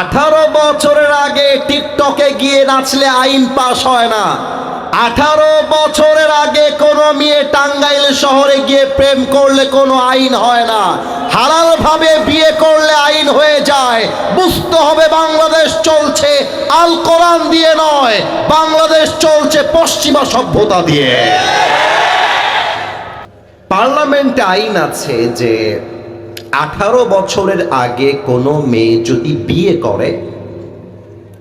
18 বছরের আগে টিকটকে গিয়ে নাচলে আইন পাস হয় না। 18 বছরের আগে কোনো মেয়ে টাঙ্গাইল শহরে গিয়ে প্রেম করলে কোনো আইন হয় না। হালাল ভাবে বিয়ে করলে আইন হয়ে যায়। বুঝতে হবে বাংলাদেশ চলছে আল কোরআন দিয়ে নয়, বাংলাদেশ চলছে পশ্চিমা সভ্যতা দিয়ে। পার্লামেন্টে আইন আছে যে 18 বছরের আগে কোনো মেয়ে যদি বিয়ে করে,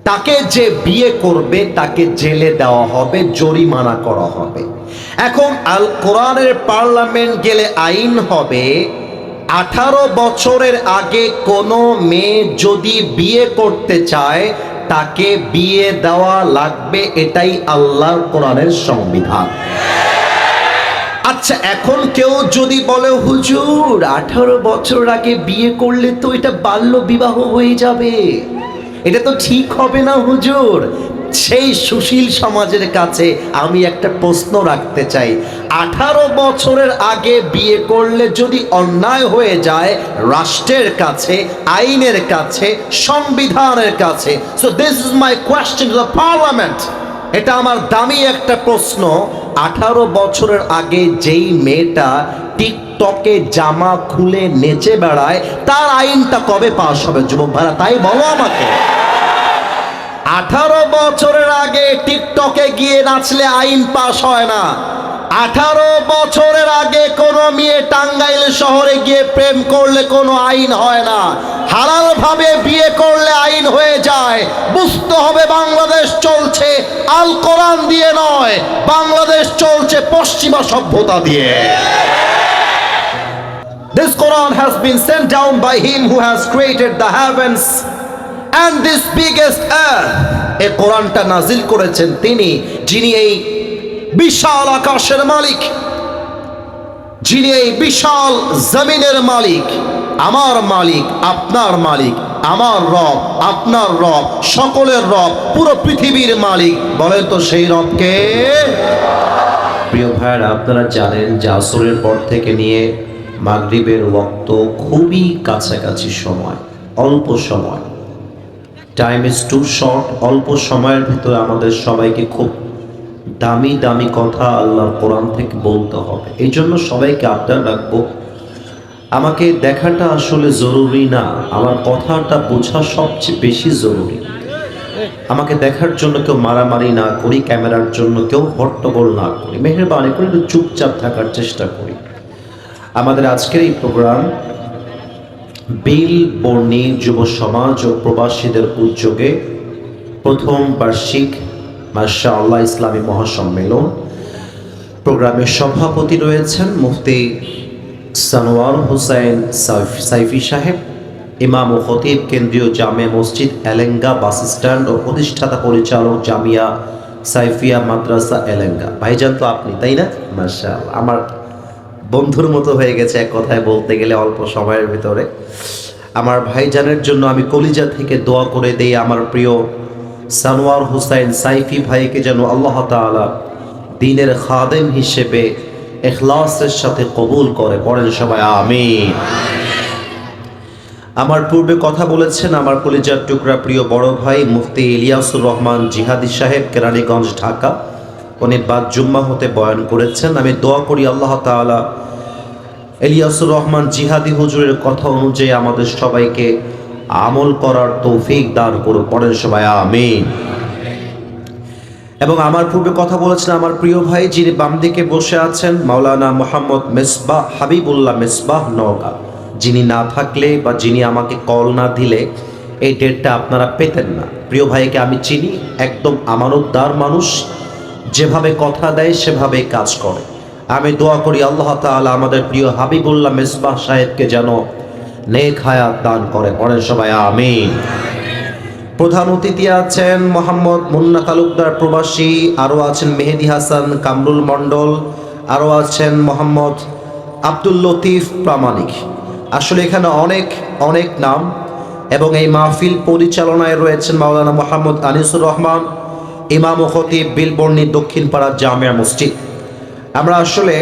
তাকে যে বিয়ে করবে তাকে জেলে দেওয়া হবে, জরিমানা করা হবে। এখন আল কোরআনের পার্লামেন্ট গেলে আইন হবে 18 বছরের আগে কোনো মেয়ে যদি বিয়ে করতে চায় তাকে বিয়ে দেওয়া লাগবে। এটাই আল্লাহর কোরআনের সংবিধান। আচ্ছা, এখন কেউ যদি বলে হুজুর 18 বছর আগে বিয়ে করলে তো এটা বাল্য বিবাহ হয়ে যাবে, এটা তো ঠিক হবে না হুজুর। সেই সুশীল সমাজের কাছে আমি একটা প্রশ্ন রাখতে চাই, 18 বছরের আগে বিয়ে করলে যদি অন্যায় হয়ে যায় রাষ্ট্রের কাছে, আইনের কাছে, সংবিধানের কাছে, so this is my question to the parliament. এটা আমার দামি একটা প্রশ্ন। 18 বছরের আগে যেই মেয়েটা টিকটকে জামা খুলে নেচে বেড়ায় তার আইনটা কবে পাস হবে যুবক ভাইরা, তাই বলো আমাকে। 18 বছরের আগে টিকটকে গিয়ে নাচলে আইন পাস হয় না। 18 বছরের আগে কোনো মেয়ে টাঙ্গাইল শহরে গিয়ে প্রেম করলে কোনো আইন হয় না। হালাল ভাবে বিয়ে করলে আইন হয়ে যায়। বুঝতে হবে বাংলাদেশ চলছে আল কোরআন দিয়ে নয়, বাংলাদেশ চলছে পশ্চিমা সভ্যতা দিয়ে। This Quran has been sent down by him who has created the heavens and this biggest earth. এই কোরআনটা নাজিল করেছেন তিনি, যিনি এই বিশাল আকাশের মালিক, যিনি এই বিশাল জমিনের মালিক, আমার মালিক, আপনার মালিক, আমার রব, আপনার রব, সকলের রব, পুরো পৃথিবীর মালিক। বলেন তো সেই রবকে। প্রিয় ভাইরা, আপনারা জানেন যে আসরের পর থেকে নিয়ে মাগরিবের ওয়াক্ত খুবই কাছাকাছি সময়, অল্প সময়। Time is too short. অল্প সময়ের ভিতরে আমাদের সবাইকে খুব দামি দামি কথা আল্লাহর কোরআন থেকে বলতে হবে। এই জন্য সবাইকে আবদার রাখবো, আমাকে দেখাটা আসলে জরুরি না, আমার কথাটা বোঝা সবচেয়ে বেশি জরুরি। আমাকে দেখার জন্য কেউ মারামারি না করি, ক্যামেরার জন্য কেউ হট্টগোল না করি, মেহেরবানি করে একটু চুপচাপ থাকার চেষ্টা করি। আমাদের আজকের এই প্রোগ্রাম বিল বর্ণী যুব সমাজ ও প্রবাসীদের উদ্যোগে প্রথম বার্ষিক মাশাআল্লাহ ইসলামী মহাসম্মেলন। প্রোগ্রামের সভাপতি রয়েছেন মুফতি সানোয়ার হোসেন সাইফি সাহেব, ইমাম ও খতিব কেন্দ্রীয় জামে মসজিদ এলেঙ্গা বাস স্ট্যান্ড ও প্রতিষ্ঠাতা পরিচালক জামিয়া সাইফিয়া মাদ্রাসা এলেঙ্গা। ভাইজান তো আপনি, তাই না? মাশাআল্লাহ, আমার বন্ধুর মতো হয়ে গেছে এক কথায় বলতে গেলে অল্প সময়ের ভিতরে। আমার ভাইজানের জন্য আমি কলিজা থেকে দোয়া করে দেই, আমার প্রিয় সানোয়ার হোসেন সাইফি ভাইকে যেন আল্লাহ তাআলা দ্বীনের খাদেম হিসেবে ইখলাসের সাথে কবুল করে। পড়েন সবাই আমিন। আমার পূর্বে কথা বলেছেন আমার কলিজার টুকরা প্রিয় বড় ভাই মুফতি ইলিয়াসুর রহমান জিহাদি সাহেব, কেরানীগঞ্জ, ঢাকা। উনি বাদ জুম্মা হতে বয়ান করেছেন। আমি দোয়া করি আল্লাহ তাআলা ইলিয়াসুর রহমান জিহাদি হুজুরের কথা অনুযায়ী আমাদের সবাইকে আমল করার তৌফিক দান করুন। পড়েন সবাই আমিন। এবং আমার পূর্বে কথা বলেছেন আমার প্রিয় ভাই যিনি বাম দিকে বসে আছেন, মাওলানা মোহাম্মদ মেসবাহ হাবিবুল্লাহ মেসবাহ নওগাঁ, যিনি না থাকলে বা যিনি আমাকে কল না দিলে এই ডেটটা আপনারা পেতেন না। প্রিয় ভাইকে আমি চিনি, একদম আমানতদার মানুষ, যেভাবে কথা দেয় সেভাবে কাজ করে। আমি দোয়া করি আল্লাহ তাআলা আমাদের প্রিয় হাবিবুল্লাহ মেসবাহ সাহেবকে যেন নেক হায়াত দান করে। পড়েন সবাই আমিন। প্রধান অতিথি আছেন মোহাম্মদ মুন্না তালুকদার প্রবাসী, আরও আছেন মেহেদি হাসান কামরুল মণ্ডল, আরও আছেন মোহাম্মদ আব্দুল লতিফ প্রামাণিক। আসলে এখানে অনেক অনেক নাম। এবং এই মাহফিল পরিচালনায় রয়েছেন মাওলানা মোহাম্মদ আনিসুর রহমান, ইমাম ও খতিব বিলবর্ণী দক্ষিণ পাড়া জামিয়া মসজিদ। আমরা আসলে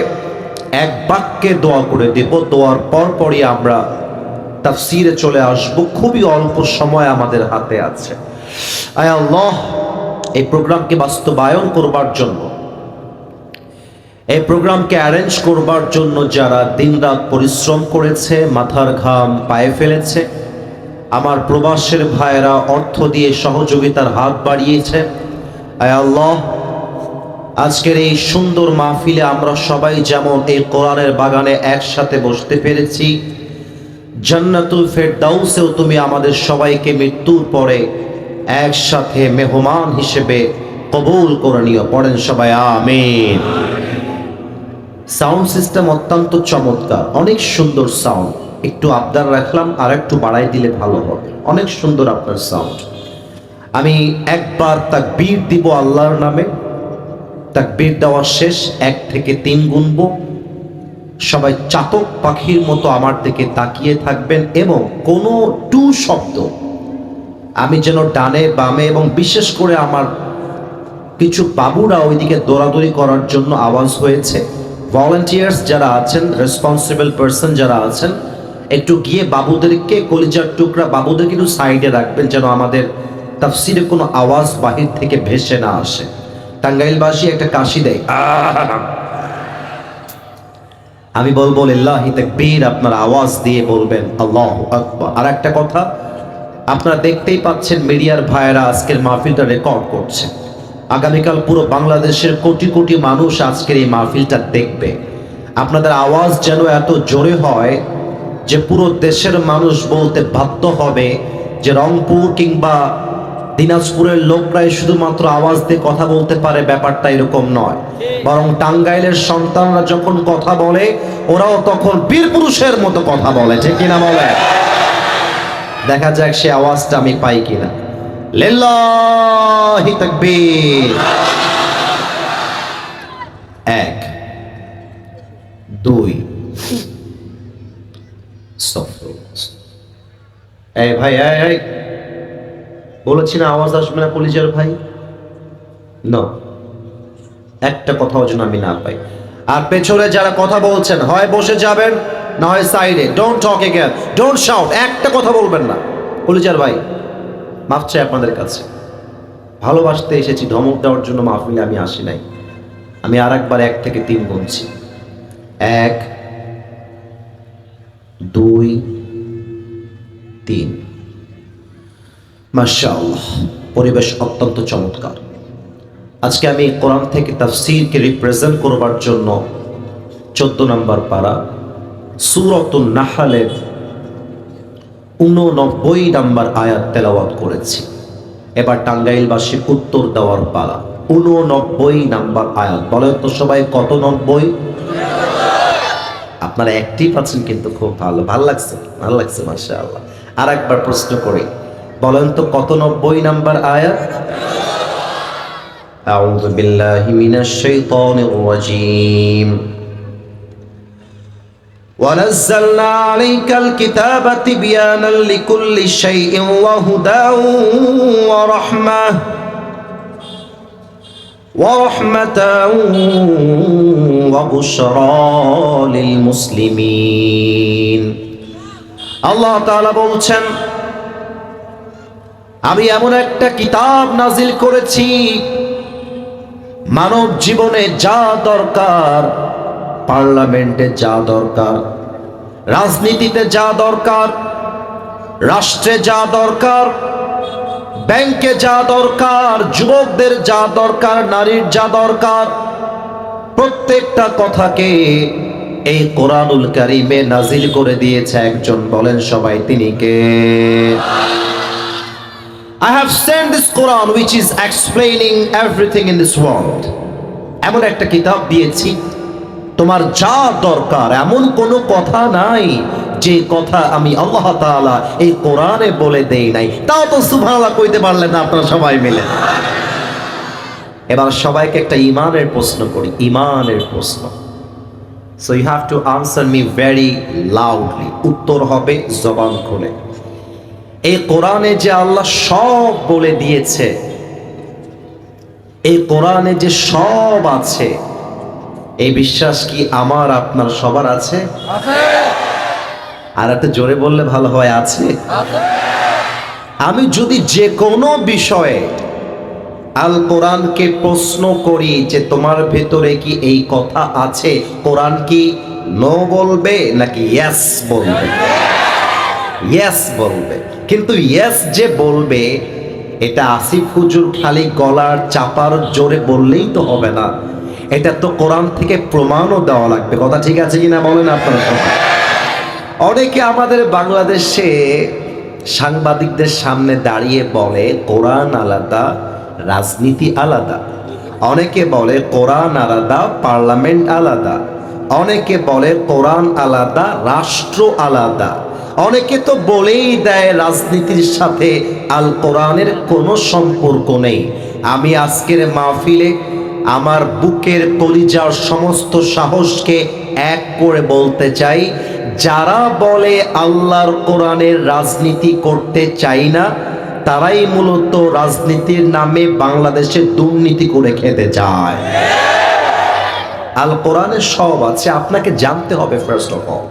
এক বাক্যে দোয়া করে দেব, দোয়ার পরপরই আমরা তাফসিরে চলে আসব। খুবই অল্প সময় আমাদের হাতে আছে। আয় আল্লাহ, এই প্রোগ্রামকে বাস্তবায়ন করবার জন্য, এই প্রোগ্রামকে অ্যারেঞ্জ করবার জন্য যারা দিনরাত পরিশ্রম করেছে, মাথার ঘাম পায়ে ফেলেছে, আমার প্রবাসের ভাইয়েরা অর্থ দিয়ে সহযোগিতার হাত বাড়িয়েছে, আয় আল্লাহ, আজকের এই সুন্দর মাহফিলে আমরা সবাই যেমন এই কোরআনের বাগানে একসাথে বসতে পেরেছি, জান্নাতুল ফেরদাউসেও তুমি আমাদের সবাইকে মৃত্যুর পরে একসাথে মেহমান হিসেবে কবুল করে নিও। পড়েন সবাই আমিন। সাউন্ড সিস্টেম অত্যন্ত চমৎকার, অনেক সুন্দর সাউন্ড। একটু আবদার রাখলাম, আর একটু বাড়াই দিলে ভালো হবে। অনেক সুন্দর আপনার সাউন্ড। আমি একবার তাকবীর দিব আল্লাহর নামে। তাকবীর দেওয়া শেষ, 1 থেকে 3 গুনব। সবাই চাতক পাখির মতো আমার দিকে তাকিয়ে থাকবেন এবং কোনো টু শব্দ আমি যেন ডানে বামে, এবং বিশেষ করে আমার কিছু বাবুরা ওইদিকে দৌড়াদৌড়ি করার জন্য আওয়াজ হয়েছে। ভলান্টিয়ার্স যারা আছেন, রেসপন্সিবল পারসন যারা আছেন, একটু গিয়ে বাবুদেরকে, কলিজার টুকরা বাবুদেরকে একটু সাইডে রাখবেন, যেন আমাদের তাফসিরে কোনো আওয়াজ বাহির থেকে ভেসে না আসে। টাঙ্গাইলবাসী একটা কাশি দেয়, আমি বলবো লিল্লাহি তাকবীর, আপনার আওয়াজ দিয়ে বলবেন আল্লাহু আকবার। আর একটা কথা, আপনারা দেখতেই পাচ্ছেন মিডিয়ার ভাইয়েরা আজকের মাহফিলটা রেকর্ড করছে। আগামীকাল পুরো বাংলাদেশের কোটি কোটি মানুষ আজকের এই মাহফিলটা দেখবে। আপনাদের আওয়াজ যেন এত জোরে হয় যে পুরো দেশের মানুষ বলতে বাধ্য হবে যে রংপুর কিংবা দিনাজপুরের লোকরাই শুধুমাত্র আওয়াজ দিয়ে কথা বলতে পারে। ব্যাপারটা এরকম নয়, বরং টাঙ্গাইলের সন্তানরা যখন কথা বলে ওরাও তখন বীর পুরুষের মতো কথা বলে, ঠিক কিনা বলে? দেখা যাক সে আওয়াজটা আমি পাই কিনা। লিল্লাহি তাকবীর। 1 2 এই ভাই, এই বলেছি না আওয়াজ আসবে না কলিজার ভাই? না, একটা কথাও যেন আমি না পাই। আর পেছনে যারা কথা বলছেন, হয় বসে যাবেন, না হয় সাইডে। Don't talk again, don't shout, একটা কথা বলবেন না। কলিজার ভাই, মাফ চাই আপনাদের কাছে। ভালোবাসতে এসেছি, ধমক দেওয়ার জন্য মাহফিলে আমি আসি নাই। আমি আর একবার 1 থেকে 3 গুনছি। 1 2 3। মাশাআল্লাহ, পরিবেশ অত্যন্ত চমৎকার। আজকে আমি কোরআন থেকে তাফসীরকে রিপ্রেজেন্ট করবার জন্য 14 নম্বর পারা সূরাতুন নাহলের 89 নম্বর আয়াত তেলাওয়াত করেছি। এবার টাঙ্গাইলবাসীর উত্তর দেওয়ার পালা। 89 নম্বর আয়াত। বলেন তো সবাই, কত 90? আপনারা অ্যাক্টিভ আছেন কিন্তু, খুব ভালো, ভালো লাগছে, ভালো লাগছে, মাশাআল্লাহ। আর একবার প্রশ্ন করি, বলেন তো কত 90 নম্বর আয়াত? আউযু বিল্লাহি মিনাশ শাইতানির রাজীম। ونزلنا عليك الكتاب تبيانا لكل شيء وهدى ورحمة وبشرى للمسلمين। আল্লাহ তাআলা বলছেন, আমি এমন একটা কিতাব নাজিল করেছি, মানব জীবনে যা দরকার, পার্লামেন্টে যা দরকার, রাজনীতিতে যা দরকার, রাষ্ট্রে যা দরকার, ব্যাংকে যা দরকার, যুবকদের যা দরকার, নারীর যা দরকার, প্রত্যেকটা কথাকে এই কোরআনুল কারীমে নাজিল করে দিয়েছে একজন। বলেন সবাই, তিনি কে? I have sent this Quran which is explaining everything in this world. এমন একটা কিতাব দিয়েছি, তোমার যা দরকার এমন কোনো কথা নাই যে কথা আমি আল্লাহ তাআলা এই কোরআনে বলে দেই নাই। তাও তো সুবহানাল্লাহ কইতে পারলেন না আপনারা সবাই মিলে। এবার সবাইকে একটা ঈমানের প্রশ্ন করি, ঈমানের প্রশ্ন। So you have to answer me very loudly. উত্তর হবে জবান খুলে। এই কোরআনে যে আল্লাহ সব বলে দিয়েছে, এই কোরআনে যে সব আছে, এই বিশ্বাস কি আমার আপনার সবার আছে? আর একটা জোরে বললে ভালো হয়, আছে? আমি যদি যে কোনো বিষয়ে আল কোরআনকে প্রশ্ন করি যে তোমার ভেতরে কি এই কথা আছে, কোরআন কি নো বলবে নাকি ইয়েস বলবে? ইয়েস বলবে। কিন্তু ইয়েস যে বলবে এটা আসিফ হুজুর খালি গলার চাপার জোরে বললেই তো হবে না, এটা তো কোরআন থেকে প্রমাণও দেওয়া লাগবে। কথা ঠিক আছে কিনা বলেন আপনারা সবাই? অনেকে আমাদের বাংলাদেশে সাংবাদিকদের সামনে দাঁড়িয়ে বলে কোরআন আলাদা, রাজনীতি আলাদা। অনেকে বলে কোরআন আলাদা, পার্লামেন্ট আলাদা। অনেকে বলে কোরআন আলাদা, রাষ্ট্র আলাদা। অনেকে তো বলেই দেয় রাজনীতির সাথে আল কোরআনের কোনো সম্পর্ক নেই। আমি আজকের মাহফিলে আমার বুকের কলিজার সমস্ত সাহসকে এক করে বলতে চাই, যারা বলে আল্লাহর কোরআনের রাজনীতি করতে চাই না, তারাই মূলত রাজনীতির নামে বাংলাদেশে দুর্নীতি করে খেতে চায়। আল কোরআনের সব আছে, আপনাকে জানতে হবে ফার্স্ট অফ অল।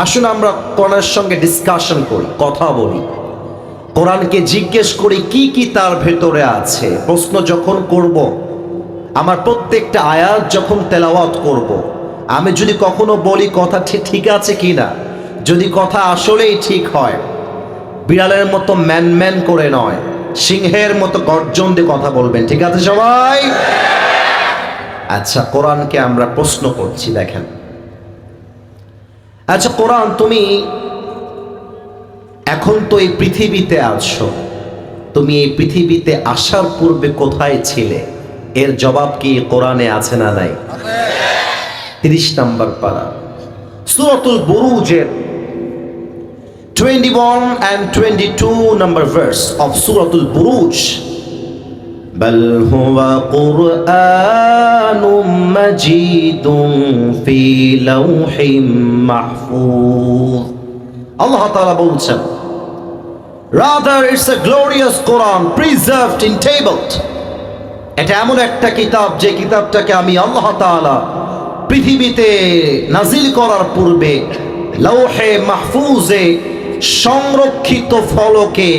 আসুন আমরা কোরআনের সঙ্গে ডিসকাশন করি, কথা বলি, কোরআনকে জিজ্ঞেস করি কি কি তার ভেতরে আছে। প্রশ্ন যখন করব, আমার প্রত্যেকটা আয়াত যখন তেলাওয়াত করব, আমি যদি কখনো বলি কথা ঠিক আছে কি না, যদি কথা আসলেই ঠিক হয়, বিড়ালের মতো ম্যান ম্যান করে নয়, সিংহের মতো গর্জন দিয়ে কথা বলবেন। ঠিক আছে সবাই? আচ্ছা, কোরআনকে আমরা প্রশ্ন করছি, দেখেন। আচ্ছা কোরআন, তুমি এখন তো এই পৃথিবীতে আছো, তুমি এই পৃথিবীতে আসার পূর্বে কোথায় ছিলে? এর জবাব কি কোরআনে আছে না নাই? 30 নম্বর পারা সূরাতুল বুরুজের 21 and 22 number verse of Suratul Buruj. Bal huwa Qur'anun Majidun fi lawhin mahfuz. Allah Ta'ala বলছেন, rather it's a glorious Quran preserved in tabled. এটা এমন একটা কিতাব যে কিতাবটাকে আমি আল্লাহ তাআলা পৃথিবীতে নাজিল করার পূর্বে লৌহে মাহফুজে সংরক্ষিত ফলকে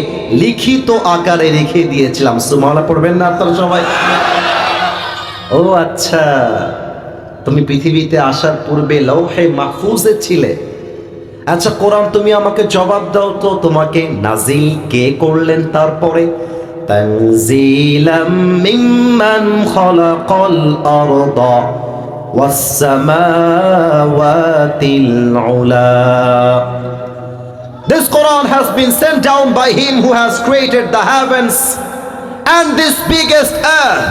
লিখিত আকারে রেখে দিয়েছিলাম। সুবহানাল্লাহ পড়বেন না আপনারা সবাই? ও আচ্ছা, তুমি পৃথিবীতে আসার পূর্বে লৌহে মাহফুজে ছিলে। আচ্ছা কোরআন, তুমি আমাকে জবাব দাও তো, তোমাকে নাজিল কে করলেন? তারপরে তানজিলাম মিম্মান খালাকাল আরদা ওয়াস সামাওয়াতিল উলা। This Quran has been sent down by him who has created the heavens and this biggest earth.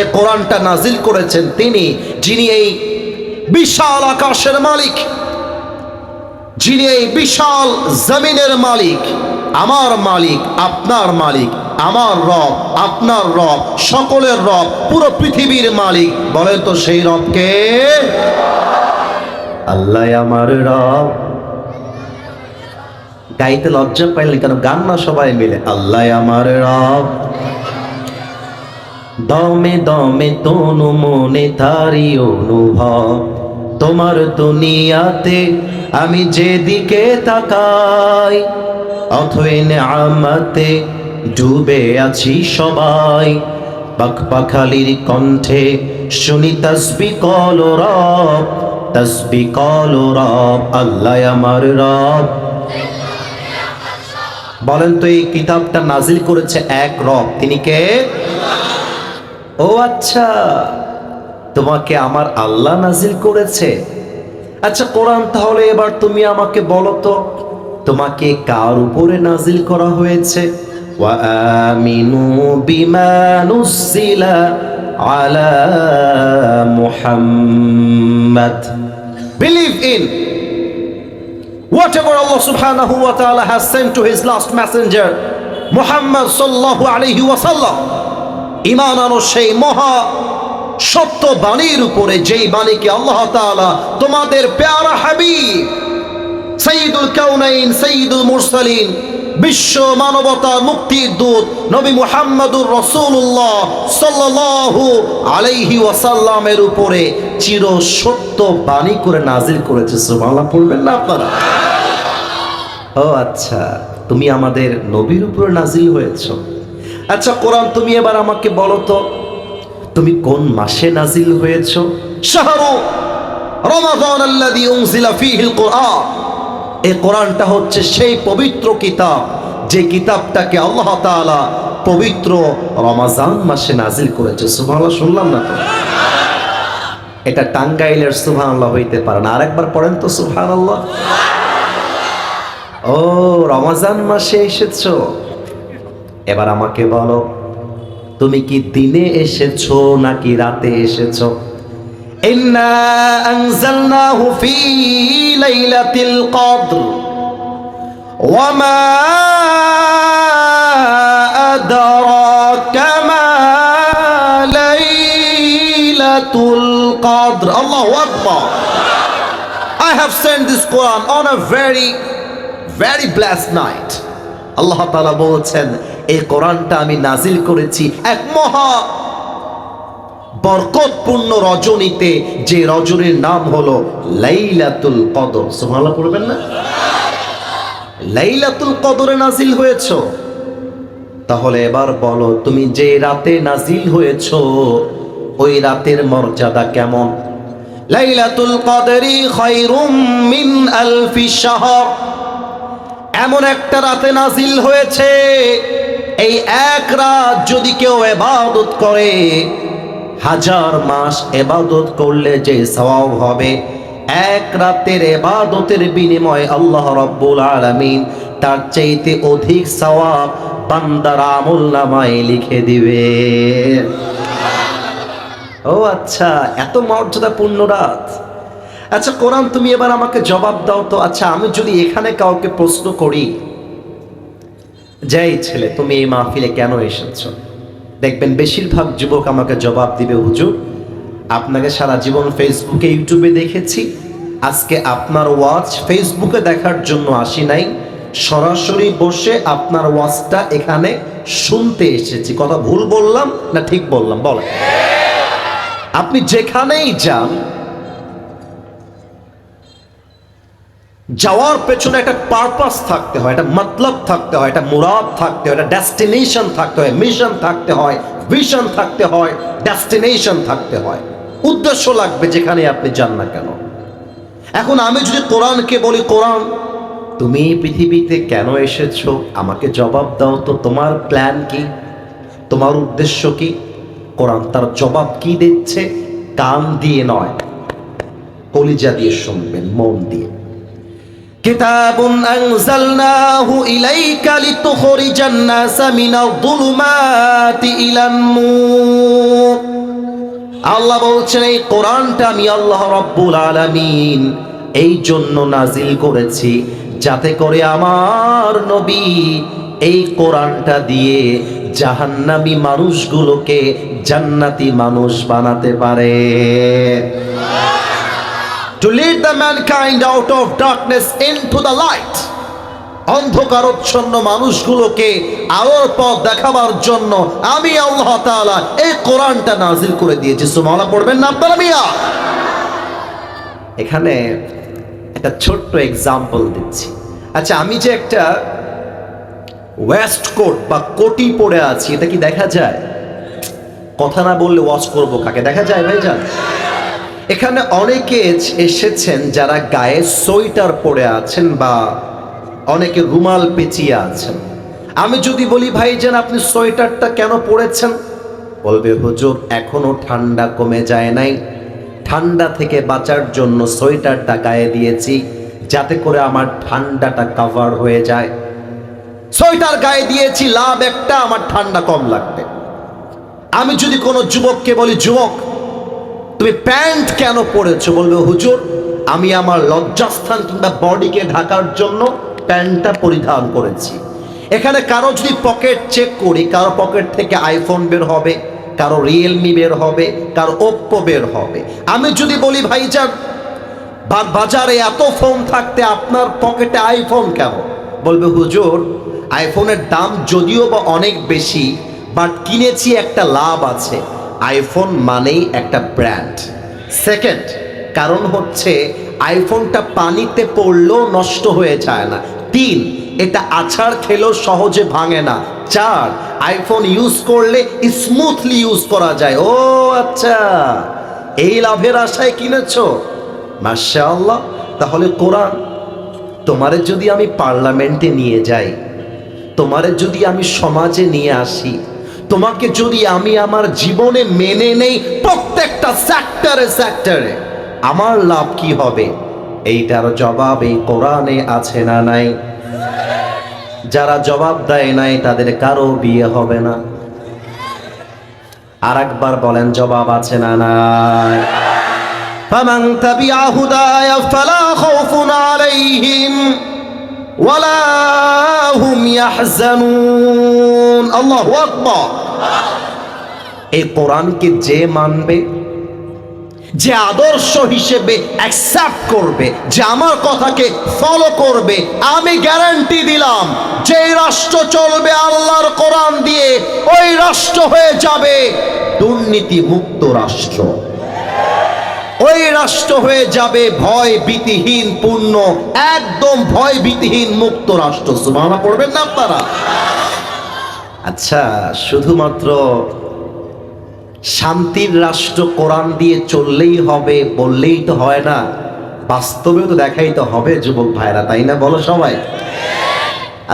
এই কোরআনটা নাজিল করেছেন তিনি, যিনি এই বিশাল আকাশের মালিক, যিনি এই বিশাল জমিনের মালিক, আমার মালিক, আপনার মালিক, আমার রব, আপনার রব, সকলের রব, পুরো পৃথিবীর মালিক। বলেন তো সেই রবকে? আল্লাহ আমার রব। গাইতে লজ্জা পাইলেন কেন? গান না সবাই মিলে, আল্লাহ আমার রব। দমে দমে তনু মনে তারি অনুভব, তোমার দুনিয়াতে আমি যেদিকে তাকাই, অথই নেয়ামতে ডুবে আছি সবাই। পাখপাখালির কণ্ঠে শুনি তাসবিহ কল রব, তাসবিহ কল রব, আল্লাহ আমার রব। বলেন তো এই কিতাবটা নাজিল করেছে এক রব, তিনি কে? ও আচ্ছা, তোমাকে আমার আল্লাহ নাজিল করেছে। আচ্ছা কোরআন, তাহলে এবার তুমি আমাকে বলো তো, তোমাকে কার উপরে নাজিল করা হয়েছে? ওয়া আমিনু বিমা নুজিলা আলা Muhammad. Believe in whatever Allah subhanahu wa ta'ala has sent to his last messenger Muhammad sallallahu alayhi wa sallam. ঈমান আনো সেই মহা সত্য বাণীর উপরে, যেই বাণীকে আল্লাহ তাআলা তোমাদের প্যারা হাবিব সাইয়্যিদুল কাউনাইন সাইয়্যিদুল মুরসালিন, বিশ্ব মানবতার মুক্তির দূত নবী মুহাম্মদুর রাসূলুল্লাহ সাল্লাল্লাহু আলাইহি ওয়াসাল্লামের উপরে চির সত্য বাণী করে নাজিল করেছে। সুবহানাল্লাহ পড়বেন না আপনারা? ও আচ্ছা, তুমি আমাদের নবীর উপর নাজিল হয়েছো। আচ্ছা কোরআন তুমি এবার আমাকে বলো তো, তুমি কোন মাসে নাজিল হয়েছো? শাহরু রমাদান আল্লাযী উনজিলা ফীহিল কুরআন। এই কোরআনটা হচ্ছে সেই পবিত্র কিতাব, যে কিতাবটাকে আল্লাহ তাআলা পবিত্র রমজান মাসে নাজিল করেছে। সুবহানাল্লাহ, শুনলাম না তো? এটা টাঙ্গাইলের সুবহানাল্লাহ হইতে পারে না, আরেকবার পড়েন তো সুবহানাল্লাহ। ও, রমজান মাসে এসেছো। এবার আমাকে বলো, তুমি কি দিনে এসেছো নাকি রাতে এসেছো? ইন্না আনজালনাহু ফি লাইলাতিল কদর ওয়া মা আদরাকা মা লাইলাতুল কদর। আল্লাহু আকবার। I have sent this Quran on a very blessed night. আল্লাহ তাআলা বলছেন, এই কোরআনটা আমি নাজিল করেছি এক মহা বরকতপূর্ণ রজনীতে, যে রজনীর নাম হলো লাইলাতুল কদর। সুবহানাল্লাহ পড়বেন না? লাইলাতুল কদরে নাজিল হয়েছো। তাহলে এবার বলো, তুমি যে রাতে নাজিল হয়েছো ওই রাতের মর্যাদা কেমন? লাইলাতুল কদরি খায়রুম মিন আলফি শাহর। এমন একটা রাতে নাজিল হয়েছে, এই এক রাত যদি কেউ ইবাদত করে, 1000 মাস ইবাদত করলে যে সওয়াব হবে, এক রাতের ইবাদতের বিনিময়ে আল্লাহ রাব্বুল আলামিন তার চাইতে অধিক সওয়াব বান্দার আমলনামায় লিখে দিবে। ও আচ্ছা, এত মর্যাদাপূর্ণ রাত। আচ্ছা কোরআন তুমি এবার আমাকে জবাব দাও তো। আচ্ছা আমি যদি এখানে কাউকে প্রশ্ন করি, যাই ছেলে তুমি এই মাহফিলে কেন এসেছো, দেখবেন বেশিরভাগ যুবক আমাকে জবাব দিবে, হুজুর আপনাকে সারা জীবন ফেসবুকে ইউটিউবে দেখেছি, আজকে আপনার ওয়াজ ফেসবুকে দেখার জন্য আসি নাই, সরাসরি বসে আপনার ওয়াজটা এখানে শুনতে এসেছি। কথা ভুল বললাম না ঠিক বললাম? বলেন। আপনি যেখানেই যান, যাওয়ার পেছনে একটা পারপাস থাকতে হয়, একটা মতলব থাকতে হয়, একটা মুরাদ থাকতে হয়, একটা ডেস্টিনেশন থাকতে হয়, মিশন থাকতে হয়, ভিশন থাকতে হয়, ডেস্টিনেশন থাকতে হয়, উদ্দেশ্য লাগবে যেখানে আপনি যান না কেন। এখন আমি যদি কোরআনকে বলি, কোরআন তুমি পৃথিবীতে কেন এসেছো, আমাকে জবাব দাও তো, তোমার প্ল্যান কি, তোমার উদ্দেশ্য কি? কোরআন তার জবাব কি দিচ্ছে? কান দিয়ে নয়, কলিজা দিয়ে শুনবেন, মন দিয়ে। কিতাবুন আনজালনাহু ইলাইকা লিতুখরিজান নাসা মিনাল যুলুমাতি ইলান নূর। আল্লাহ বলছেন, এই কোরআনটা আমি আল্লাহ রাব্বুল আলামিন এই জন্য নাজিল করেছি যাতে করে আমার নবী এই কোরআনটা দিয়ে জাহান্নামী মানুষগুলোকে জান্নাতি মানুষ বানাতে পারে। To lead the mankind out of darkness into the light. অন্ধকারচ্ছন্ন মানুষগুলোকে আলোর পথ দেখাবার জন্য আমি আল্লাহ তাআলা এই কোরআনটা নাজিল করে দিয়েছি। সুবহানাল্লাহ পড়বেন না আপনারা মিয়া? এখানে একটা ছোট্ট এক্সাম্পল দিচ্ছি। আচ্ছা আমি যে একটা ওয়েস্ট কোট বা কোটি পরে আছি, এটা কি দেখা যায়? কথা না বললে ওয়াচ করবো কাকে? দেখা যায় ভাইজান? এখানে অনেকে এসেছেন যারা গায়ে সোয়েটার পরে আছেন বা অনেকে রুমাল পেঁচিয়ে আছেন। আমি যদি বলি ভাইজান আপনি সোয়েটারটা কেন পরেছেন, বলবে হুজুর এখনো ঠান্ডা কমে যায় নাই, ঠান্ডা থেকে বাঁচার জন্য সোয়েটারটা গায়ে দিয়েছি যাতে করে আমার ঠান্ডাটা কভার হয়ে যায়। সোয়েটার গায়ে দিয়েছি লাভ একটা, আমার ঠান্ডা কম লাগবে। আমি যদি কোনো যুবককে বলি যুবক তুমি প্যান্ট কেন পরেছো, বলবে হুজুর আমি আমার লজ্জাস্থান কিংবা বডিকে ঢাকার জন্য প্যান্টটা পরিধান করেছি। এখানে কারো যদি পকেট চেক করি, কারো পকেট থেকে আইফোন বের হবে, কারো রিয়েলমি বের হবে, কারো ওপ্পো বের হবে। আমি যদি বলি ভাইজান বাজারে এত ফোন থাকতে আপনার পকেটে আইফোন কেন, বলবে হুজুর আইফোনের দাম যদিও বা অনেক বেশি, বাট কিনেছি একটা লাভ আছে। আইফোন মানেই একটা ব্র্যান্ড। সেকেন্ড কারণ হচ্ছে আইফোনটা পানিতে পড়লেও নষ্ট হয়ে যায় না, 3 এটা আছাড় খেলেও সহজে ভাঙে না। 4 আইফোন ইউজ করলে স্মুথলি ইউজ করা যায়। ও আচ্ছা, এই লাভের আশায় কিনেছো, মাশাআল্লাহ। তাহলে কোরআন তোমারে যদি আমি পার্লামেন্টে নিয়ে যাই, তোমারে যদি আমি সমাজে নিয়ে আসি, তোমাকে যদি আমি আমার জীবনে মেনে নেই প্রত্যেকটা সেক্টরে, আমার লাভ কি হবে? এইটার জবাব এই কোরআনে আছে না নাই? যারা জবাব দেয় নাই তাদের কারো বিয়ে হবে না। আর একবার বলেন, জবাব আছে না নাই? ফামান তাবিআ হুদায়া ফালা খাউফুন আলাইহিম ওয়ালা হুম ইয়াহজানুন। আল্লাহু আকবার। এই কোরআনকে যে মানবে, যে আদর্শ হিসেবে অ্যাকসেপ্ট করবে, যে আমার কথাকে ফলো করবে, আমি গ্যারান্টি দিলাম যে রাষ্ট্র চলবে আল্লাহর কোরআন দিয়ে, ওই রাষ্ট্র হয়ে যাবে দুর্নীতি মুক্ত রাষ্ট্র। ওই রাষ্ট্র হয়ে যাবে ভয় ভীতিহীন পূর্ণ, একদম ভয় ভীতিহীন মুক্ত রাষ্ট্র। সুবহানাল্লাহ পড়বেন না আপনারা? আচ্ছা, শুধুমাত্র শান্তির রাষ্ট্র কোরআন দিয়ে চললেই হবে বললেই তো হয় না, বাস্তবেও তো দেখাই তো হবে যুবক ভাইরা, তাই না? বলো সবাই।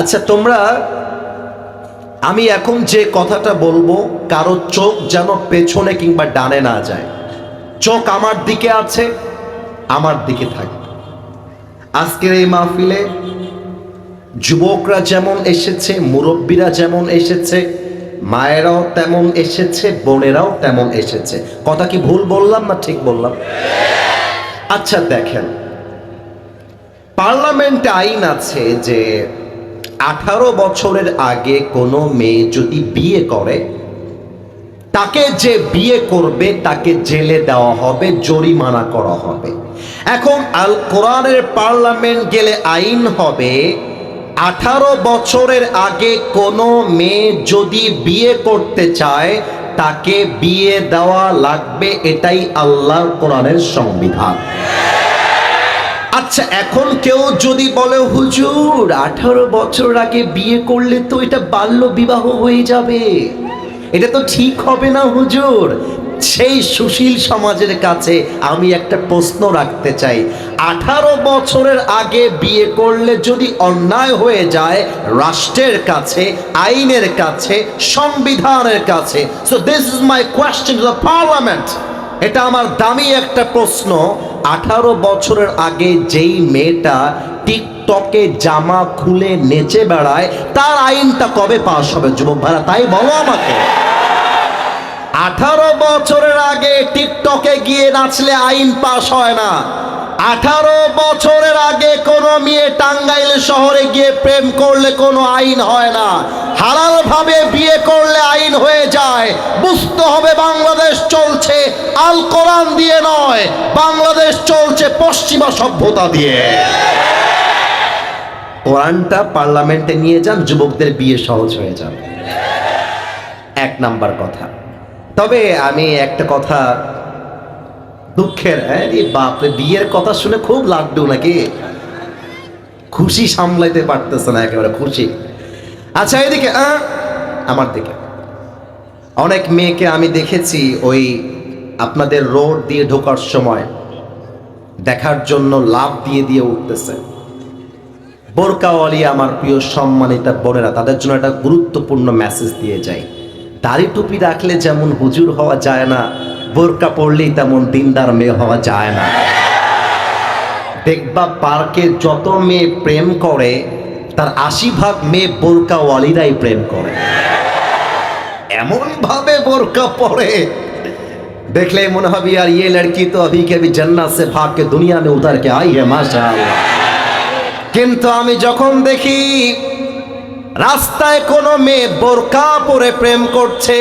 আচ্ছা, তোমরা, আমি এখন যে কথাটা বলবো কারো চোখ যেন পেছনে কিংবা ডানে না যায়। চোখ আমার দিকে আছে, আমার দিকে থাকবে। আজকের এই মাহফিলে যুবকরা যেমন এসেছে, মুরব্বীরা যেমন এসেছে, মায়েরাও তেমন এসেছে, বোনেরাও তেমন এসেছে। কথা কি ভুল বললাম না ঠিক বললাম? আচ্ছা দেখেন, পার্লামেন্টে আইন আছে যে 18 বছরের আগে কোনো মেয়ে যদি বিয়ে করে, তাকে যে বিয়ে করবে তাকে জেলে দেওয়া হবে, জরিমানা করা হবে। এখন আল কোরআনের পার্লামেন্ট গেলে আইন হবে 18 বছরের আগে কোনো মেয়ে যদি বিয়ে করতে চায় তাকে বিয়ে দেওয়া লাগবে, এটাই আল্লাহর কোরআনের সংবিধান। আচ্ছা, এখন কেউ যদি বলে হুজুর 18 বছর আগে বিয়ে করলে তো এটা বাল্য বিবাহ হয়ে যাবে, এটা তো ঠিক হবে না হুজুর। সেই সুশীল সমাজের কাছে আমি একটা প্রশ্ন রাখতে চাই, 18 বছরের আগে বিয়ে করলে যদি অন্যায় হয়ে যায় রাষ্ট্রের কাছে, আইনের কাছে, সংবিধানের কাছে, so this is my question to the parliament. এটা আমার দামি একটা প্রশ্ন। 18 বছরের আগে যেই মেয়েটা টিকটকে জামা খুলে নেচে বেড়ায়, তার আইনটা কবে পাস হবে যুবক ভাইরা? তাই বলো আমাকে। 18 বছরের আগে টিকটকে গিয়ে নাচলে আইন পাস হয় না। 18 বছরের আগে কোনো মেয়ে টাঙ্গাইল শহরে গিয়ে প্রেম করলে কোনো আইন হয় না। হালাল ভাবে বিয়ে করলে আইন হয়ে যায়। বুঝতে হবে বাংলাদেশ চলছে আল কোরআন দিয়ে নয়, বাংলাদেশ চলছে পশ্চিমা সভ্যতা দিয়ে। কোরআনটা পার্লামেন্টে নিয়ে যান, যুবকদের বিয়ে সহজ হয়ে যাবে। 1 নাম্বার কথা। তবে আমি একটা কথা, দুঃখের, বাপরে, বিয়ের কথা শুনে খুব লাড্ডু নাকি, খুশি সামলাইতে পারতেছে না, একেবারে খুশি। আচ্ছা, এদিকে আমার দিকে অনেক মেয়েকে আমি দেখেছি ওই আপনাদের রোড দিয়ে ঢোকার সময় দেখার জন্য লাভ দিয়ে দিয়ে উঠতেছে। বোরকাওয়ালি আমার প্রিয় সম্মানিতা বোনেরা, তাদের জন্য একটা গুরুত্বপূর্ণ মেসেজ দিয়ে যায়। দাড়ি টুপি রাখলে যেমন হুজুর হওয়া যায় না, বোরকা পড়লেই তেমন দিনদার মেয়ে হওয়া যায় না। দেখবা পার্কে যত মেয়ে প্রেম করে তার 80% মেয়ে বোরকাওয়ালিরাই প্রেম করে। এমন ভাবে বোরকা পরে দেখলে মনে হবে यार ये लड़की तो अभी के अभी जन्नत से भाग के दुनिया में उतर के आई है माशाআল্লাহ। কিন্তু আমি যখন দেখি রাস্তায় কোনো মেয়ে বোরকা পরে প্রেম করছে,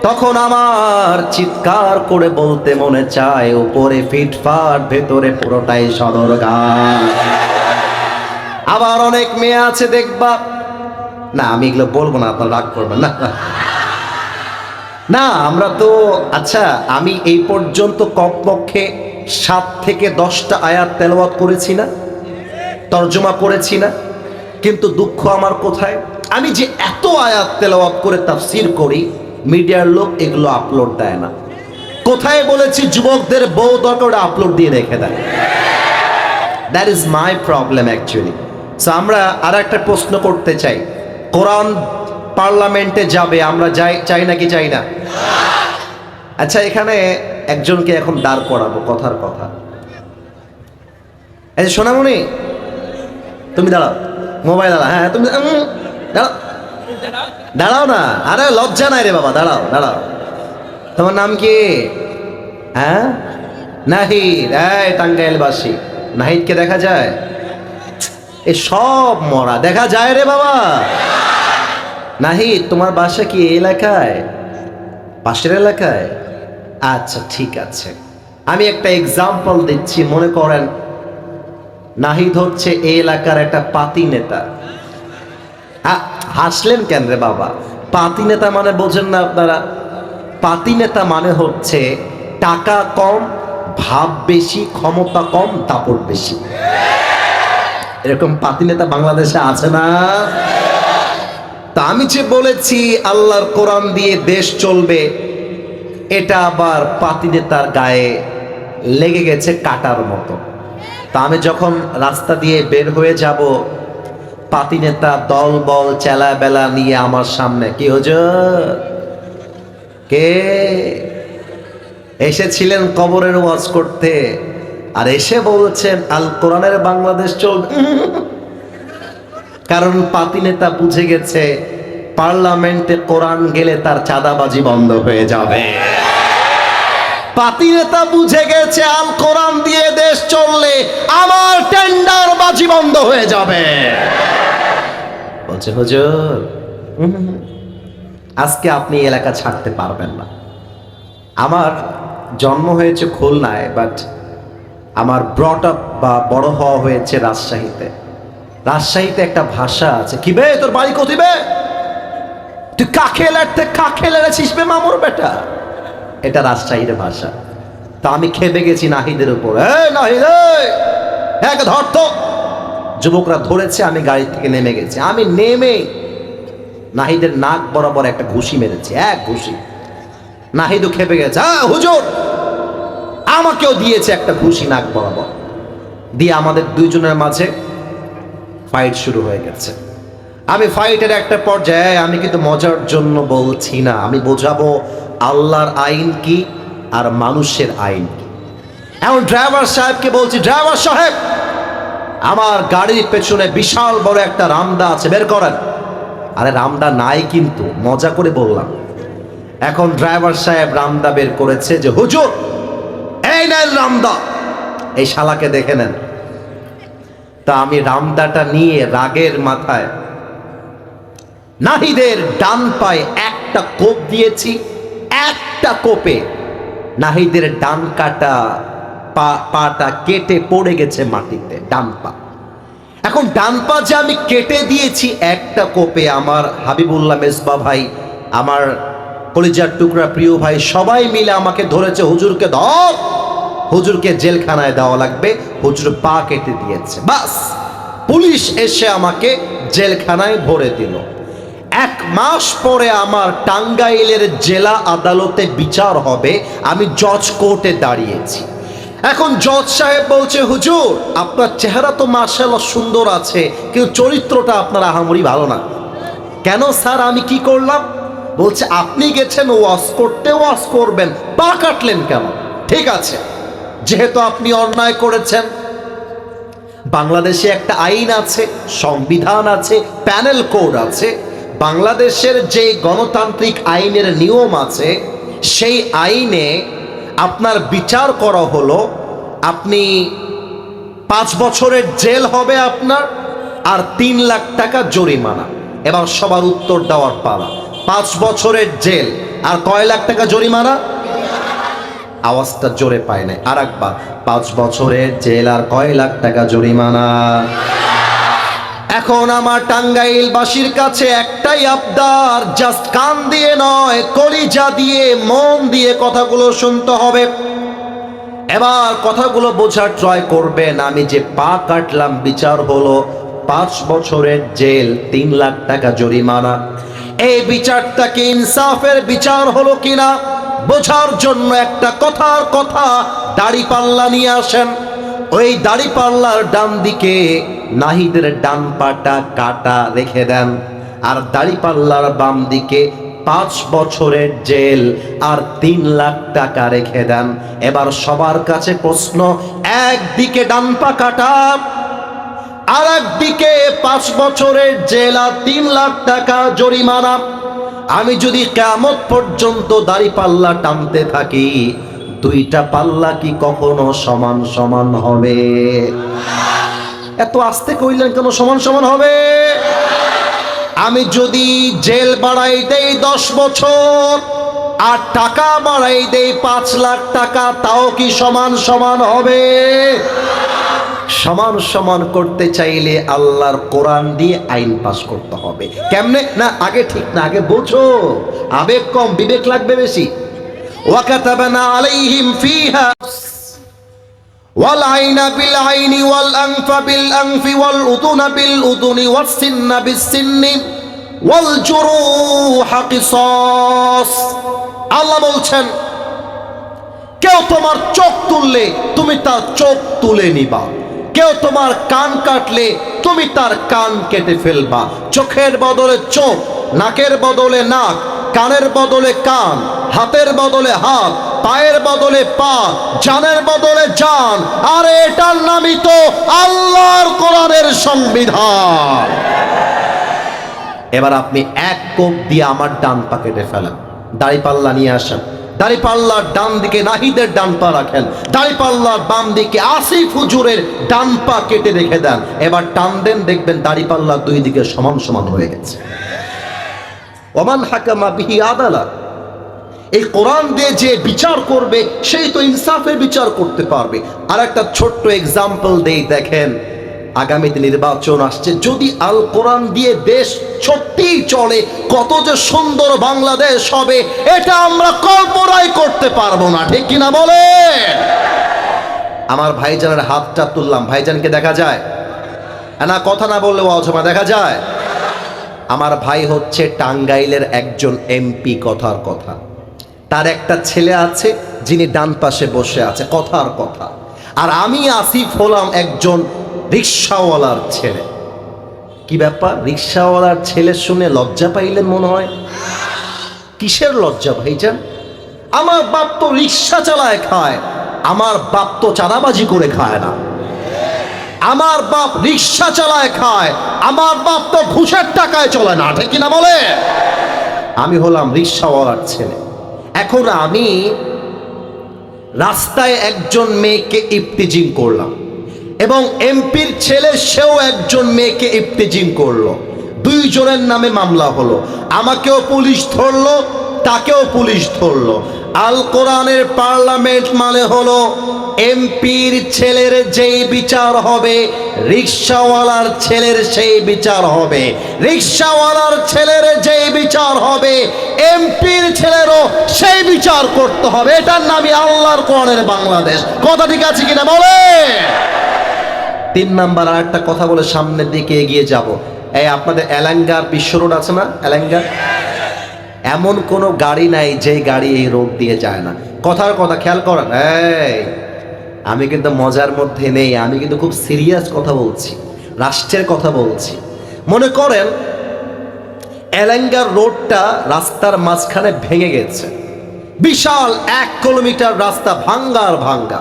তখন আমার চিৎকার করে বলতে মনে চায়, উপরে ফিটফাট ভেতরে পুরোটাই সদরঘাট। আবার অনেক মেয়ে আছে দেখবা, না আমি এগুলো বলবো না, আপনারা রাগ করবেন না। না আমরা তো, আচ্ছা আমি এই পর্যন্ত কমপক্ষে 7 থেকে 10টা আয়াত তেলাওয়াত করেছি না, তরজমা করেছি না। কিন্তু দুঃখ আমার কোথায়, আমি যে এত আয়াত তেলাওয়াত করে তাফসীর করি, মিডিয়ার লোক এগুলো আপলোড দেয় না। কোথায় বলেছি যুবকদের বউ দরকার, ওটা আপলোড দিয়ে রেখে দেয়। That is my problem actually. So আমরা আর একটা প্রশ্ন করতে চাই, কোরআন পার্লামেন্টে যাবে, আমরা চাই নাকি চাই না? আচ্ছা, এখানে একজনকে এখন দাঁড় করাবো, কথার কথা। এই যে সোনামণি, তুমি দাঁড়াও, মোবাইল দাঁড়া, হ্যাঁ তুমি দাঁড়াও, দাঁড়াও না, আরে লজ্জা নাই রে বাবা, দাঁড়াও দাঁড়াও। তোমার নাম কি? হ্যাঁ, নাহিদ। এই টাঙ্গাইলবাসী, নাহিদকে দেখা যায়? এ সব মরা দেখা যায় রে বাবা। নাহিদ, তোমার বাসা কি এই এলাকায়, পাশের এলাকায়? আচ্ছা ঠিক আছে, আমি একটা এক্সাম্পল দিচ্ছি। মনে করেন নাহিদ হচ্ছে এই এলাকার একটা পাতি নেতা। হাসলেন কেন রে বাবা? পাতি নেতা মানে বোঝেন না আপনারা? পাতি নেতা মানে হচ্ছে টাকা কম, ভাব বেশি, ক্ষমতা কম, দাপট বেশি। এরকম পাতি নেতা বাংলাদেশে আছে না? তা আমি যে বলেছি আল্লাহর কোরআন দিয়ে দেশ চলবে, এটা আবার পাতি নেতার গায়ে লেগে গেছে কাটার মতো। তা আমি যখন রাস্তা দিয়ে বের হয়ে যাব, পাতি নেতা দল বল চেলা বেলা নিয়ে আমার সামনে, কি হুজুর কে এসেছিলেন কবরের ওয়াজ করতে, আর এসে বলছেন আল কোরআনের বাংলাদেশ চলবে। কারণ পাতি নেতা বুঝে গেছে পার্লামেন্টে কোরআন গেলে তার চাঁদাবাজি বন্ধ হয়ে যাবে। পাতি নেতা বুঝে গেছে আল কোরআন দিয়ে দেশ চললে আমার টেন্ডার বাজি বন্ধ হয়ে যাবে। বলছে হুজুর আজকে আপনি এলাকা ছাড়তে পারবেন না। আমার জন্ম হয়েছে খুলনায়, বাট আমার ব্রট আপ বা বড় হওয়া হয়েছে রাজশাহীতে। রাজশাহীতে একটা ভাষা আছে, কি বে তোর বাড়ি কোথায় বে, তুই কাকে লাড়তে কাকে লাড়াছিস বে মামুর বেটা, এটা রাজশাহীর ভাষা। তা আমি খেপে গেছি নাহিদের উপর। নাহিদ এক ধরত, যুবকরা ধরেছে, আমি গাড়ি থেকে নেমে গেছি। আমি নেমে নাহিদের নাক বরাবর একটা ঘুষি মেরেছি, এক ঘুষি। নাহিদও খেপে গেছে, হুজুর আমাকেও দিয়েছে একটা ঘুষি নাক বরাবর দিয়ে। আমাদের দুইজনের মাঝে ফাইট শুরু হয়ে গেছে। আমি ফাইটের একটা পর্যায়ে, আমি কিন্তু মজার জন্য বলছি না, আমি বোঝাবো আল্লাহর আইন কি আর মানুষের আইন কি। এখন ড্রাইভার সাহেবকে বলছি, ড্রাইভার সাহেব আমার গাড়ির পেছনে বিশাল বড় একটা রামদা আছে, বের করেন। আরে রামদা নাই, কিন্তু মজা করে বললাম। এখন ড্রাইভার সাহেব রামদা বের করেছে, যে হুজুর এই নেন রামদা, এই শালাকে দেখে নেন। তা আমি রামদাটা নিয়ে রাগের মাথায় নাহিদের ডান পায়ে একটা কোপ দিয়েছি। একটা কোপে নাহিদের ডান কাটা পাটা কেটে পড়ে গেছে মাটিতে, ডান পা। এখন ডান পা যে আমি কেটে দিয়েছি একটা কোপে, আমার হাবিবুল্লাহ মেজবা ভাই, আমার কলিজার টুকরা প্রিয় ভাই, সবাই মিলে আমাকে ধরেছে, হুজুরকে ধর, হুজুরকে জেলখানায় দেওয়া লাগবে, হুজুর পা কেটে দিয়েছে। বাস পুলিশ এসে আমাকে জেলখানায় ভরে দিল। 1 মাস পরে আমার টাঙ্গাইলের জেলা আদালতে বিচার হবে, আমি জজ কোর্টে দাঁড়িয়েছি। এখন জজ সাহেব বলছে, হুজুর আপনার চেহারা তো মাশাআল্লাহ সুন্দর আছে, কিন্তু চরিত্রটা আপনার আহামরি ভালো না। কেন স্যার, আমি কি করলাম? বলছে আপনি গেছেন ওয়াজ করতে, ওয়াজ করবেন, পা কাটলেন কেন? ঠিক আছে, যেহেতু আপনি অন্যায় করেছেন, বাংলাদেশে একটা আইন আছে, সংবিধান আছে, প্যানেল কোড আছে। বাংলাদেশের যে গণতান্ত্রিক আইনের নিয়ম আছে, সেই আইনে আপনার বিচার করা হলো, আপনি 5 বছরের জেল হবে আপনার, আর 3 লাখ টাকা জরিমানা। এবার সবার উত্তর দেওয়ার পালা। 5 বছরের জেল আর কয় লাখ টাকা জরিমানা? আওয়াজটা জোরে পায় নাই, আর একবার, 5 বছরের জেল আর কয় লাখ টাকা জরিমানা। এখন আমার টাঙ্গাইলবাসীর কাছে একটাই আবদার, জাস্ট কান দিয়ে নয়, কলিজা দিয়ে, মন দিয়ে কথাগুলো শুনতে হবে। এবার কথাগুলো বোঝার ট্রাই করবেন। আমি যে পা কাটলাম, বিচার হলো 5 বছরের জেল, 3 লাখ টাকা জরিমানা। এই বিচারটাকে ইনসাফের বিচার হলো কিনা বোঝার জন্য একটা কথার কথা দাড়িপাল্লা নিয়ে আসেন। ওই দাড়িপাল্লার ডান দিকে নাহিদের ডান পাটা কাটা রেখে দেন, আর দাড়িপাল্লার বাম দিকে 5 বছরের জেল আর 3 লাখ টাকা রেখে দেন। এবার সবার কাছে প্রশ্ন, একদিকে ডান পা কাটা আর একদিকে 5 বছরের জেল আর 3 লাখ টাকা জরিমানা। আমি যদি কিয়ামত পর্যন্ত দাড়িপাল্লা টানতে থাকি, দুইটা পাল্লা কি কখনো সমান সমান হবে? এত আস্তে কইলেন কেন? সমান সমান হবে। আমি যদি জেল বাড়াই দেই 10 বছর আর টাকা বাড়াই দেই 5 লাখ টাকা, তাও কি সমান সমান হবে? সমান সমান করতে চাইলে আল্লাহর কোরআন দিয়ে আইন পাস করতে হবে। কেমনে? না আগে ঠিক না, আগে বোঝো। আবেগ কম, বিবেক লাগবে বেশি। ওয়াকাতাবনা আলাইহিম ফিহা ওয়াল আইনা বিল আইনি ওয়াল আনফা বিল আনফি ওয়াল উযুনা বিল উযুনি ওয়াস সিন্না বিস সিন্নি ওয়াল জুরুহা কিসাস। আল্লাহ বলছেন, কেউ তোমার চোখ তুললে তুমি তার চোখ তুলে নিবা, কেউ তোমার কান কাটলে তুমি তার কান কেটে ফেলবা। চোখের বদলে চোখ, নাকের বদলে নাক, কানের বদলে কান, হাতের বদলে হাত, পায়ের বদলে পা, জানের বদলে জান। আর এটার নামই তো আল্লাহর কোরআনের সংবিধান। এবার আপনি এক কোপ দিয়ে আমার ডান পা কেটে ফেলেন, দাড়িপাল্লা নিয়ে আসেন, দাড়িপাল্লার ডান দিকে নাহিদের ডান পা রাখেন, দাড়িপাল্লার বাম দিকে আসিফ হুজুরের ডান পা কেটে রেখে দেন। এবার টান দেন, দেখবেন দাড়িপাল্লা দুই দিকে সমান সমান হয়ে গেছে। ওমান হাকামা বিহি আদালা। এই কোরআন দিয়ে যে বিচার করবে সেই তো ইনসাফের বিচার করতে পারবে। আর একটা ছোট্ট এক্সাম্পল দেই, দেখেন আগামীতে নির্বাচন আসছে, যদি আল কোরআন দিয়ে দেশ সত্যিই চলে, কত যে সুন্দর বাংলাদেশ হবে, এটা আমরা কল্পনাই করতে পারবো না। ঠিক কিনা বলে? আমার ভাইজানের হাতটা তুললাম, ভাইজানকে দেখা যায় না? কথা না বললেও অজমা দেখা যায়। আমার ভাই হচ্ছে টাঙ্গাইলের একজন এমপি, কথার কথা। তার একটা ছেলে আছে যিনি ডান পাশে বসে আছে, কথার কথা। আর আমি আসিফ হলাম একজন রিক্সাওয়ালার ছেলে। কি ব্যাপার? রিক্সাওয়ালার ছেলে শুনে লজ্জা পাইলেন মনে হয়? কিসের লজ্জা ভাইজান? আমার বাপ তো রিক্সা চালায় খায়, আমার বাপ তো চাঁদাবাজি করে খায় না। আমার বাপ রিক্সা চালায় খায়, আমার বাপ তো ঘুষের টাকায় চলে না। ঠিক কিনা বলে? আমি হলাম রিক্সাওয়ালার ছেলে। এখন আমি রাস্তায় একজন মেয়েকে ইফতিজিং করলাম, এবং এমপির ছেলে সেও একজন মেয়েকে ইফতিজিং করলো। দুইজনের নামে মামলা হলো, আমাকেও পুলিশ ধরলো, তাকেও পুলিশ ধরলো। আল কোরআনের পার্লামেন্ট মানে হলো এমপির ছেলের যেই বিচার হবে, রিক্সাওয়ালার ছেলের সেই বিচার হবে, রিক্সাওয়ালার ছেলের যেই বিচার হবে, এমপির ছেলেরও সেই বিচার করতে হবে। এটার নামই আল্লাহর কোরআনের বাংলাদেশ। কথা ঠিক আছে কিনা বলে? 3 নাম্বার আর একটা কথা বলে সামনের দিকে এগিয়ে যাব। এই আপনাদের এলাঙ্গার বিশ্ব রোড আছে না? এলাঙ্গার এমন কোনো গাড়ি নাই যে গাড়ি এই রোড দিয়ে যায় না। কথার কথা খেয়াল করেন। এই আমি কিন্তু মজার মধ্যে নেই, আমি কিন্তু খুব সিরিয়াস কথা বলছি, রাষ্ট্রের কথা বলছি। মনে করেন এলাঙ্গার রোডটা রাস্তার মাঝখানে ভেঙে গেছে, বিশাল 1 কিলোমিটার রাস্তা ভাঙ্গার ভাঙ্গা।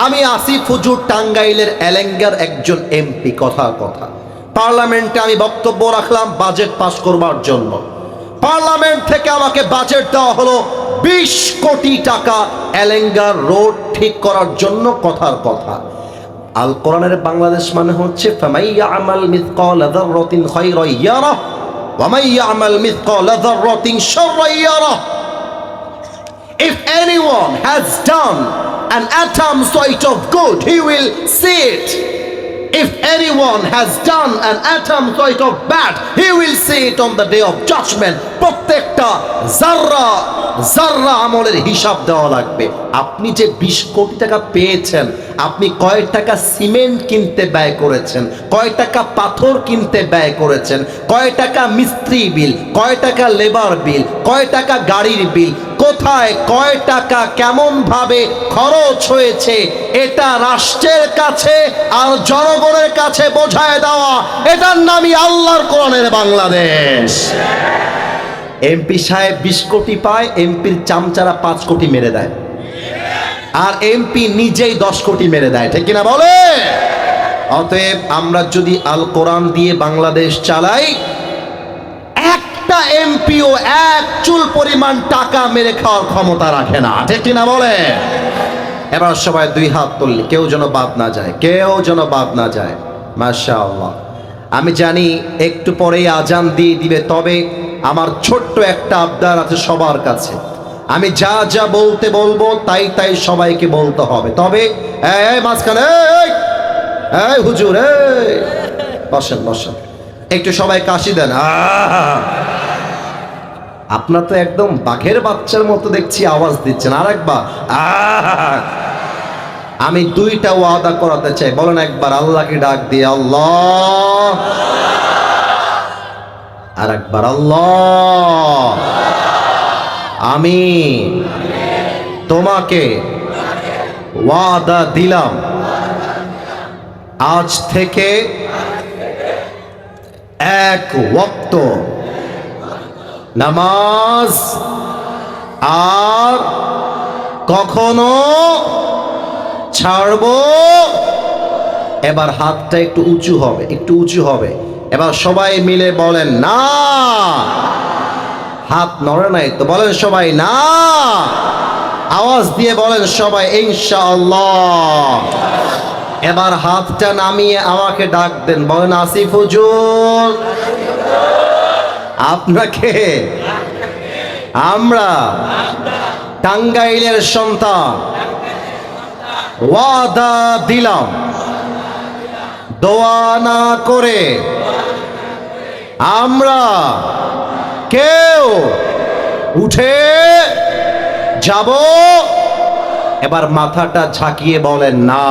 আমি আসিফ হুজুর টাঙ্গাইলের এলাঙ্গার একজন এমপি, কথার কথা। পার্লামেন্টে আমি বক্তব্য রাখলাম বাজেট পাস করবার জন্য। পার্লামেন্ট থেকে আমাকে বাজেট দেওয়া হলো 20 কোটি টাকা এলাঙ্গার রোড ঠিক করার জন্য। কথার কথা। আল কোরআনের বাংলাদেশ মানে হচ্ছে ফামাইয়া আমাল মিসকালা যাররাতিন খায়রান ইয়ারা ওয়া মাইয়া আমাল মিসকালা যাররাতিন শাররান ইয়ারা। If anyone has done an atom sort of good, he will see it. If anyone has done an atom sort of bad, he will see it on the day of judgment. প্রত্যেকটা জাররা যাররা আমলের হিসাব দেওয়া লাগবে। আপনি যে 20 কোটি টাকা পেয়েছেন, আপনি কয় টাকা সিমেন্ট কিনতে ব্যয় করেছেন, কয় টাকা পাথর কিনতে ব্যয় করেছেন, কয় টাকা মিস্ত্রি বিল, কয় টাকা লেবার বিল, কয় টাকা গাড়ির বিল, কোথায় কয় টাকা কেমন ভাবে খরচ হয়েছে, এটা রাষ্ট্রের কাছে আর জনগণের কাছে বোঝায় দেওয়া, এটার নামই আল্লাহর কোরআনের বাংলাদেশ। এমপি সাহেব 20 কোটি পায়, এমপির চামচারা 5 কোটি মেরে দেয়, আর এমপি নিজেই 10 কোটি মেরে দেয়, ঠিক কিনা বলে? অতএব আমরা যদি আল কোরআন দিয়ে বাংলাদেশ চালাই, একটা এমপিও এক চুল পরিমাণ টাকা মেরে খাওয়ার ক্ষমতা রাখে না, ঠিক কিনা বলে? এবার সবাই 2 হাত তুললে, কেউ যেন বাদ না যায়, কেউ যেন বাদ না যায়। মাশাআল্লাহ। আমি জানি একটু পরেই আজান দিয়ে দিবে, তবে আমার ছোট্ট একটা আবদার আছে সবার কাছে। আমি যা যা বলতে বলবো তাই তাই সবাইকে বলতে হবে। তবে এই মাঝখানে এই হুজুর, এই বসেন বসেন, একটু সবাই কাশি দেন। আপনার তো একদম বাঘের বাচ্চার মতো দেখছি আওয়াজ দিচ্ছেন। আর একবার আমি 2টা ওয়াদা করাতে চাই। বলেন একবার আল্লাহকে ডাক দিয়ে আল্লাহ, আর একবার আল্লাহ। আমি তোমাকে ওয়াদা দিলাম, আজ থেকে 1 ওয়াক্ত নামাজ আর কখনো ছাড়বো। এবার হাতটা একটু উঁচু হবে, একটু উঁচু হবে। এবার সবাই মিলে বলেন না। হাত নড়ে নাই তো, বলেন সবাই না। আওয়াজ দিয়ে বলেন সবাই ইনশাআল্লাহ। এবার হাতটা নামিয়ে আমাকে ডাক দেন, বলেন আসিফ হুজুর। আপনাকে আমরা টাঙ্গাইলের সন্তান ওয়াদা দিলাম, দোয়া না করে আমরা কেউ উঠে যাব। এবার মাথাটা ঝাঁকিয়ে বলেন না।